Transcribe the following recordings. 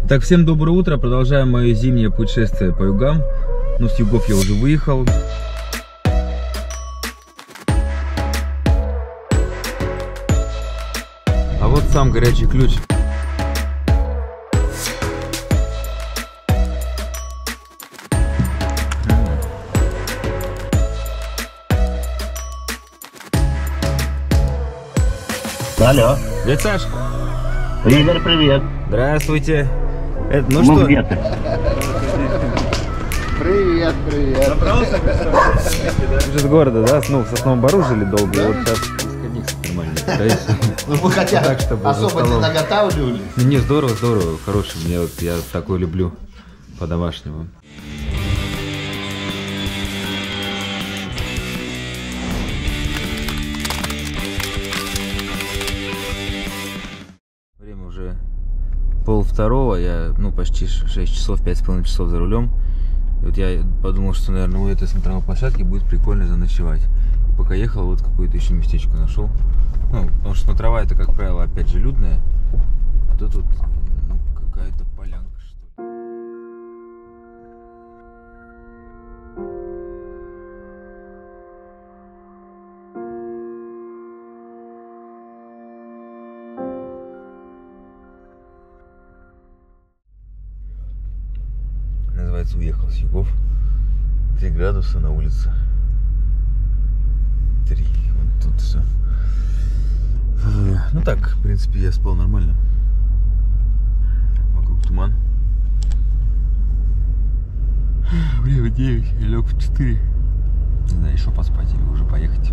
Так, всем доброе утро. Продолжаем мое зимнее путешествие по югам. Ну, с югов я уже выехал. А вот сам горячий ключ. Алло. Дядя Саш. Игорь, привет. Здравствуйте. Ну Ну что? где ты? Привет, привет. Добрался? Уже с города, да? Ну, в Сосновом Бору жили долго. Да? Вот сейчас нормально. Ну мы хотя так, чтобы особо не наготавливали. Не, здорово, здорово, хороший. Мне вот я такой люблю по-домашнему. Время уже 1:30, я, ну, почти 6 часов, 5,5 часов за рулем. И вот я подумал, что, наверное, у этой смотровой площадки будет прикольно заночевать. И пока ехал, вот какое-то еще местечко нашел. Ну, потому что смотровая это, как правило, опять же людная. А тут вот, ну, какая-то полянка, что ли. Называется, уехал с югов. 3 градуса на улице. 3. Вот тут все. Ну так, в принципе, я спал нормально. Вокруг туман. Время 9, я лег в 4. Не знаю, еще поспать или уже поехать.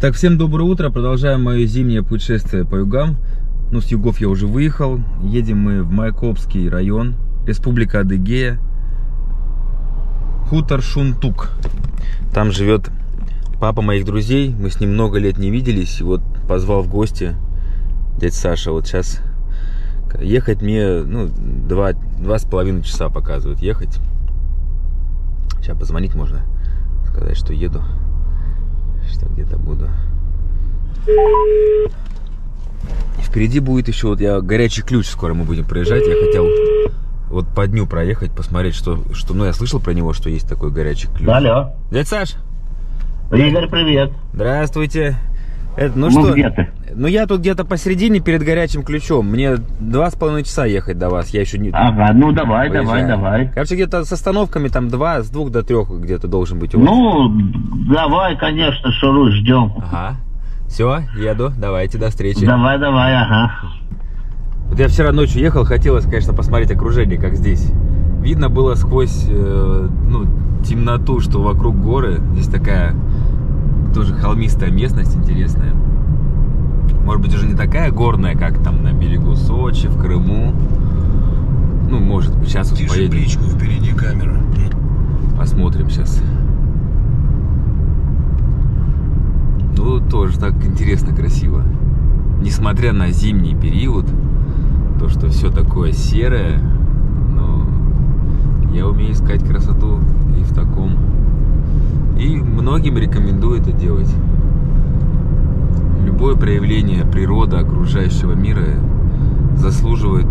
Так, всем доброе утро. Продолжаем мое зимнее путешествие по югам. Ну, с югов я уже выехал. Едем мы в Майкопский район, Республика Адыгея, хутор Шунтук. Там живет папа моих друзей. Мы с ним много лет не виделись. И вот позвал в гости дядя Саша. Вот сейчас ехать мне, ну, 2,5 часа показывают ехать. Сейчас позвонить можно, сказать, что еду, что где-то буду. И впереди будет еще, вот я горячий ключ, скоро мы будем проезжать. Я хотел вот по дню проехать, посмотреть, что, ну, я слышал про него, что есть такой горячий ключ. Алло. Дядя Саш. Игорь, привет. Здравствуйте. Ну Ну что? где ты? Ну я тут где-то посередине перед горячим ключом. Мне 2,5 часа ехать до вас. Я еще не... Ага, ну давай, выезжаю. давай. Короче, где-то с остановками там с 2 до 3 где-то должен быть у вас. Ну, давай, конечно, шуруй, ждем. Ага. Все, еду. Давайте, до встречи. Давай, ага. Вот я вчера ночью ехал, хотелось, конечно, посмотреть окружение, как здесь. Видно было сквозь ну, темноту, что вокруг горы. Здесь такая тоже холмистая местность интересная. Может быть, уже не такая горная, как там на берегу Сочи, в Крыму. Ну, может быть, сейчас вот поедем. Птичку, впереди камера. Посмотрим сейчас. Ну, тоже так интересно, красиво. Несмотря на зимний период, то, что все такое серое, но я умею искать красоту и в таком. И многим рекомендую это делать. Любое проявление природы, окружающего мира заслуживает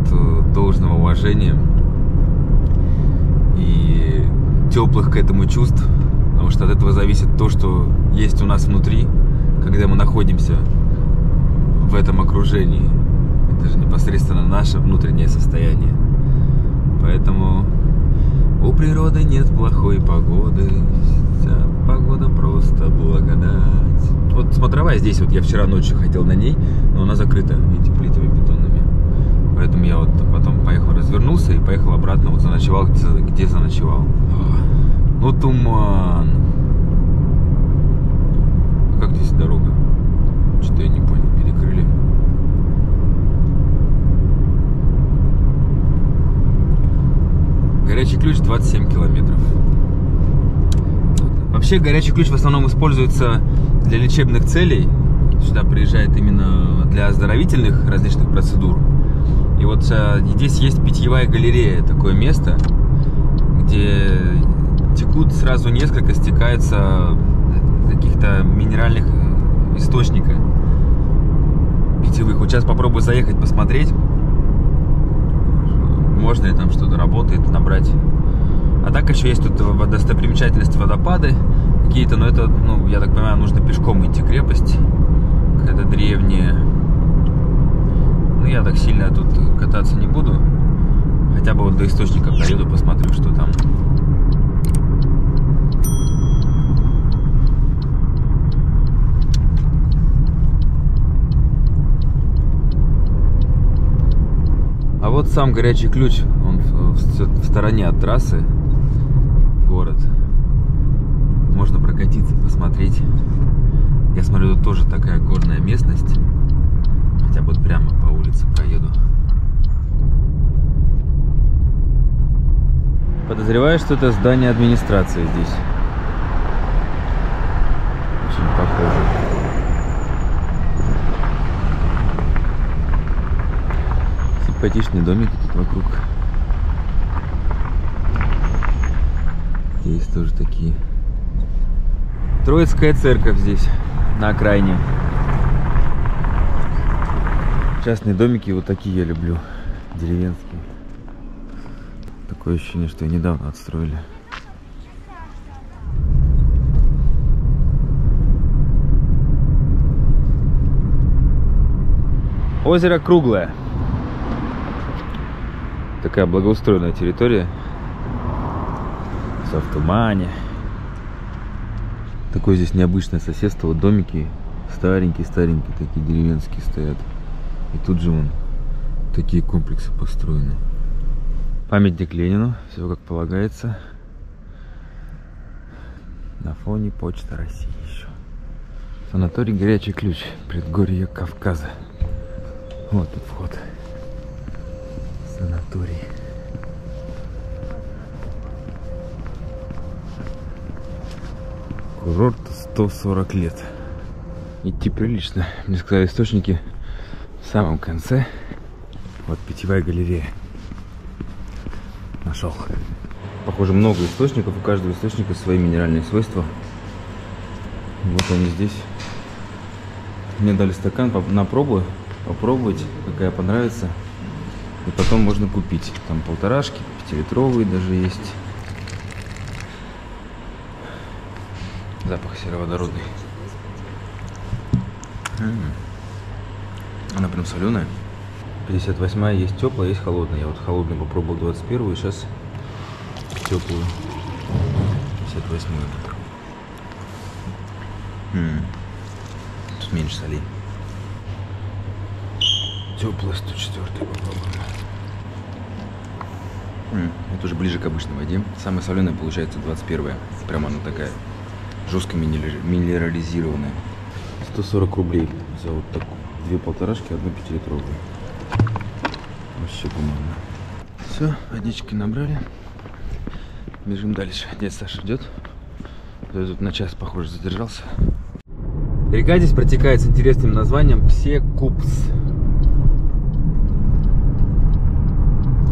должного уважения и теплых к этому чувств, потому что от этого зависит то, что есть у нас внутри, когда мы находимся в этом окружении. Это же непосредственно наше внутреннее состояние. Поэтому у природы нет плохой погоды, вся погода просто благодать. Вот смотровая здесь, вот я вчера ночью хотел на ней, но она закрыта, видите, плитами бетонными. Поэтому я вот потом поехал, развернулся и поехал обратно, вот заночевал, где заночевал. Ну, туман. А как здесь дорога? Что-то я не понял, перекрыли. Горячий ключ 27 километров. Вообще горячий ключ в основном используется для лечебных целей. Сюда приезжает именно для оздоровительных различных процедур. И вот здесь есть питьевая галерея, такое место, где текут сразу несколько, стекается каких-то минеральных источников питьевых. Вот сейчас попробую заехать, посмотреть. можно ли там что-то работает, набрать. А так еще есть тут достопримечательности, водопады какие-то, но это, ну, я так понимаю, нужно пешком идти. Крепость какая-то древняя. Ну, я так сильно тут кататься не буду. Хотя бы вот до источника доеду, посмотрю, что там. А вот сам Горячий Ключ, он в стороне от трассы, город. Можно прокатиться, посмотреть. Я смотрю, тут тоже такая горная местность. Хотя бы вот прямо по улице проеду. Подозреваю, что это здание администрации здесь. Очень похоже. Симпатичные домики тут вокруг. Здесь тоже такие. Троицкая церковь здесь, на окраине. Частные домики вот такие я люблю, деревенские. Такое ощущение, что и недавно отстроили. Озеро круглое. Такая благоустроенная территория. Все в тумане. Такое здесь необычное соседство. Вот домики старенькие-старенькие, такие деревенские стоят. И тут же вон такие комплексы построены. Памятник Ленину, все как полагается. На фоне Почта России еще. Санаторий Горячий Ключ, предгорье Кавказа. Вот тут вход. Санаторий. Курорт 140 лет. Идти прилично. Мне сказали, источники в самом конце. Вот питьевая галерея. Нашел. Похоже, много источников. У каждого источника свои минеральные свойства. Вот они здесь. Мне дали стакан на пробу. Попробовать, какая понравится. И потом можно купить. Там полторашки, 5-литровые даже есть. Запах сероводородный. Она прям соленая. 58-я есть теплая, есть холодная. Я вот холодную попробовал 21-ю, и сейчас теплую 58-ю. Тут меньше солей. Теплая 104-ю попробуем. Это уже ближе к обычной воде. Самая соленая получается 21-я. Прям она такая жестко минерализированная. 140 рублей за вот так. 2 полторашки, 1 5-литровую. Вообще гуманно. Все, водички набрали. Бежим дальше. Дядя Саша идет. Я тут на час, похоже, задержался. Река здесь протекает с интересным названием Псекупс.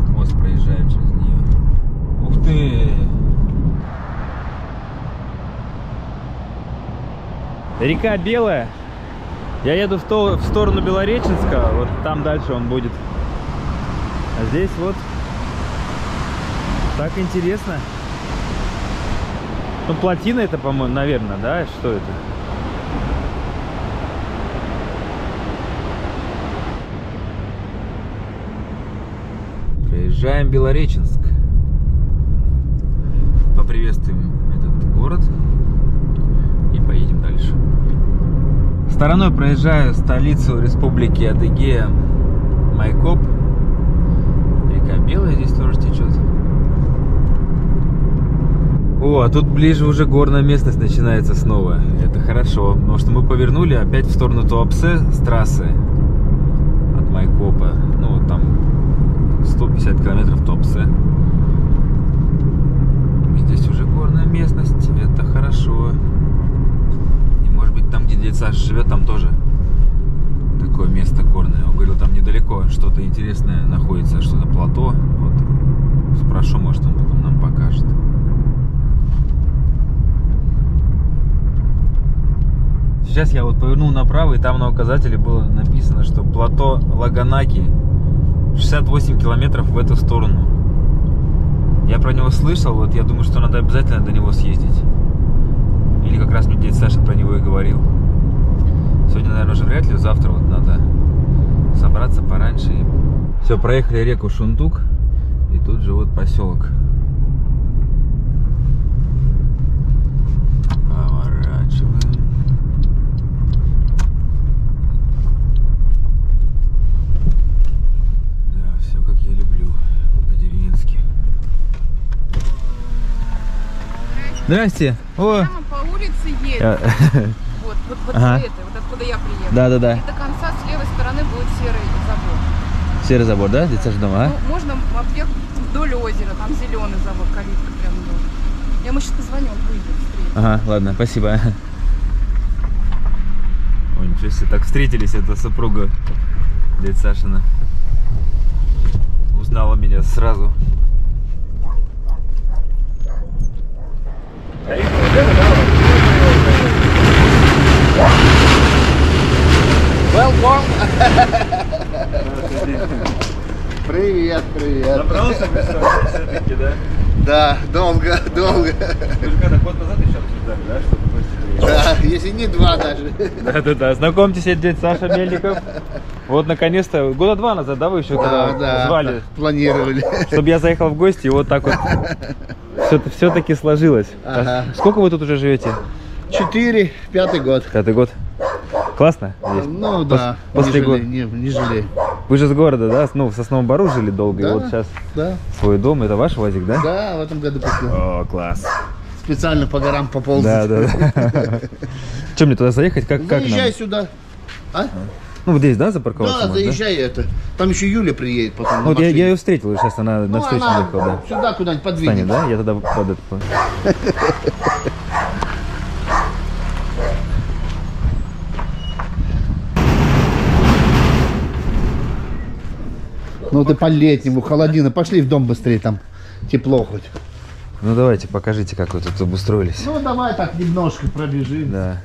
Мост проезжаем через нее. Ух ты! Река белая. Я еду в сторону Белореченска. Вот там дальше он будет. А здесь вот так интересно. Ну, плотина это, по-моему, наверное, да? Что это? Проезжаем Белореченск. Поприветствуем этот город и поедем дальше. Стороной проезжаю столицу Республики Адыгея Майкоп. Река белая здесь тоже течет. О, а тут ближе уже горная местность начинается снова. Это хорошо, потому что мы повернули опять в сторону Туапсе с трассы от Майкопа. Ну, вот там 150 километров Туапсе. Здесь уже горная местность, это хорошо. И может быть там, где дядя Саша живет, там тоже такое место горное. Он говорил, там недалеко что-то интересное находится, что-то плато. Вот спрошу, может он потом нам покажет. Сейчас я вот повернул направо, и там на указателе было написано, что плато Лаганаки 68 километров в эту сторону. Я про него слышал, вот я думаю, что надо обязательно до него съездить. Или как раз мне дядя Саша про него и говорил. Сегодня, наверное, уже вряд ли, завтра вот надо собраться пораньше. Все, проехали реку Шунтук, и тут же вот поселок. Поворачиваем. Да, все как я люблю, по-деревенски. Здрасте. О. Прямо по улице едет. Вот Ага. этой, вот откуда я приехала. Да-да-да. И до конца с левой стороны будет серый забор. Серый забор, да? Дядя Саша дома, а? Ну, можно объехать вдоль озера, там зеленый забор, калитка прям вдоль. Я ему сейчас позвоню, он выйдет быстрее. Ага, ладно, спасибо. Ой, ничего себе, так встретились, это супруга дядя Сашина. Узнала меня сразу. Привет, привет. Добрался все-таки, да? Да, долго. Вы же когда год назад еще обсуждали, да, что вы гости приехали? Да, если не два даже. Да-да-да, знакомьтесь, это дядя Саша Мельников. Вот наконец-то, года 2 назад, да, вы еще когда звали, планировали. чтобы я заехал в гости, и вот так вот все-таки сложилось. Ага. Сколько вы тут уже живете? 4, 5-й год. 5-й год. Классно здесь? Ну да, После года. не жалею. Вы же с города, да? Ну, в Сосновом Бору жили долго, Да, и вот сейчас да. свой дом. Это ваш УАЗик, да? Да, в этом году купил. О, класс. Специально по горам поползать. Да. Че, мне туда заехать? Как Заезжай нам? сюда. А? Ну, вот здесь, да, запарковаться Да, можно, заезжай это. Там еще Юля приедет потом. Ну, вот я ее встретил, сейчас она на встречу она ехала, да. сюда куда-нибудь Станет, подвинет. да? Я тогда под это... Ну ты по-летнему, холодина. Пошли в дом быстрее, там тепло хоть. Ну, давайте, покажите, как вы тут обустроились. Ну давай так немножко пробежим. Да.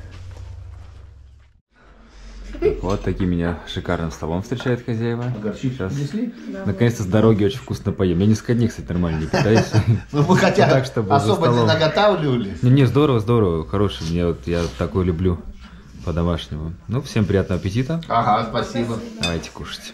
Вот таким меня шикарным столом встречают хозяева. Сейчас, наконец-то с дороги очень вкусно поем. Я несколько дней, кстати, нормально не питаюсь. Ну мы хотя Так, чтобы за особо не столом. наготавливали. Не, здорово, хороший. Я такой люблю по-домашнему. Ну, всем приятного аппетита. Ага, спасибо. Давайте кушать.